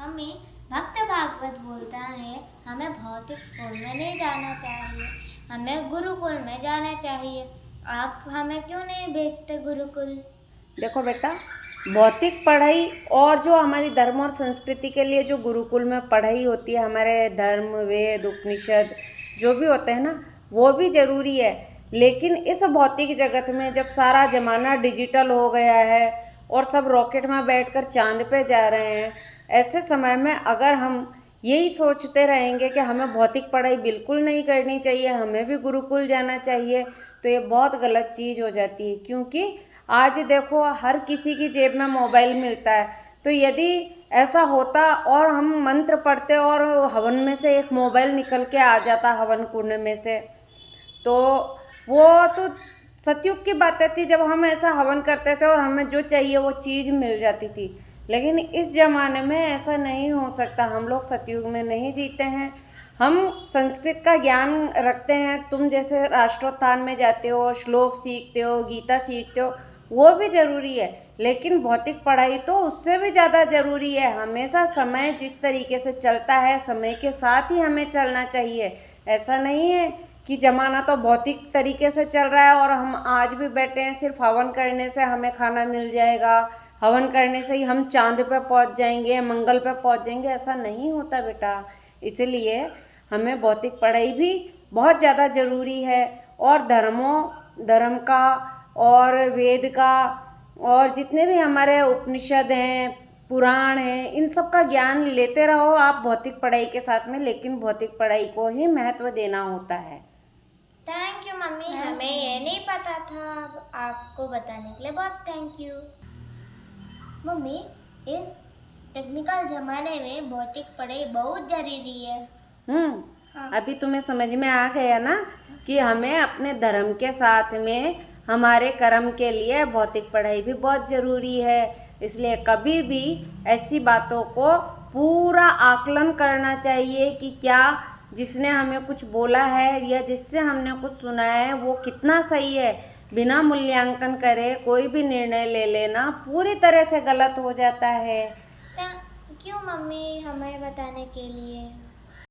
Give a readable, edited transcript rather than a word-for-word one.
Mummy, भक्त भागवत बोलता है हमें भौतिक स्कूल में नहीं जाना चाहिए, हमें गुरुकुल में जाना चाहिए। आप हमें क्यों नहीं भेजते गुरुकुल? देखो बेटा, भौतिक पढ़ाई और जो हमारी धर्म और संस्कृति के लिए जो गुरुकुल में पढ़ाई होती है, हमारे धर्म वेद उपनिषद जो भी होते हैं ना, वो भी ज़रूरी है। लेकिन इस भौतिक जगत में जब सारा ज़माना डिजिटल हो गया है और सब रॉकेट में बैठकर चांद पे जा रहे हैं, ऐसे समय में अगर हम यही सोचते रहेंगे कि हमें भौतिक पढ़ाई बिल्कुल नहीं करनी चाहिए, हमें भी गुरुकुल जाना चाहिए, तो ये बहुत गलत चीज़ हो जाती है। क्योंकि आज देखो हर किसी की जेब में मोबाइल मिलता है, तो यदि ऐसा होता और हम मंत्र पढ़ते और हवन में से एक मोबाइल निकल के आ जाता हवन कुंड में से, तो वो तो सतयुग की बातें थी जब हम ऐसा हवन करते थे और हमें जो चाहिए वो चीज़ मिल जाती थी। लेकिन इस ज़माने में ऐसा नहीं हो सकता, हम लोग सतयुग में नहीं जीते हैं। हम संस्कृत का ज्ञान रखते हैं, तुम जैसे राष्ट्रोत्थान में जाते हो, श्लोक सीखते हो, गीता सीखते हो, वो भी ज़रूरी है। लेकिन भौतिक पढ़ाई तो उससे भी ज़्यादा ज़रूरी है। हमेशा समय जिस तरीके से चलता है, समय के साथ ही हमें चलना चाहिए। ऐसा नहीं है कि ज़माना तो भौतिक तरीके से चल रहा है और हम आज भी बैठे हैं सिर्फ हवन करने से हमें खाना मिल जाएगा, हवन करने से ही हम चांद पे पहुंच जाएंगे, मंगल पे पहुंच जाएंगे। ऐसा नहीं होता बेटा। इसलिए हमें भौतिक पढ़ाई भी बहुत ज़्यादा ज़रूरी है। और धर्म का और वेद का और जितने भी हमारे उपनिषद हैं, पुराण हैं, इन सब का ज्ञान लेते रहो आप भौतिक पढ़ाई के साथ में। लेकिन भौतिक पढ़ाई को ही महत्व देना होता है। थैंक यू मम्मी, हमें ये नहीं पता था। आपको बताने के लिए बहुत थैंक यू। मम्मी, इस टेक्निकल ज़माने में भौतिक पढ़ाई बहुत ज़रूरी है। हाँ। अभी तुम्हें समझ में आ गया ना कि हमें अपने धर्म के साथ में हमारे कर्म के लिए भौतिक पढ़ाई भी बहुत ज़रूरी है। इसलिए कभी भी ऐसी बातों को पूरा आकलन करना चाहिए कि क्या जिसने हमें कुछ बोला है या जिससे हमने कुछ सुना है वो कितना सही है। बिना मूल्यांकन करे कोई भी निर्णय ले लेना पूरी तरह से गलत हो जाता है। क्यों मम्मी, हमें बताने के लिए।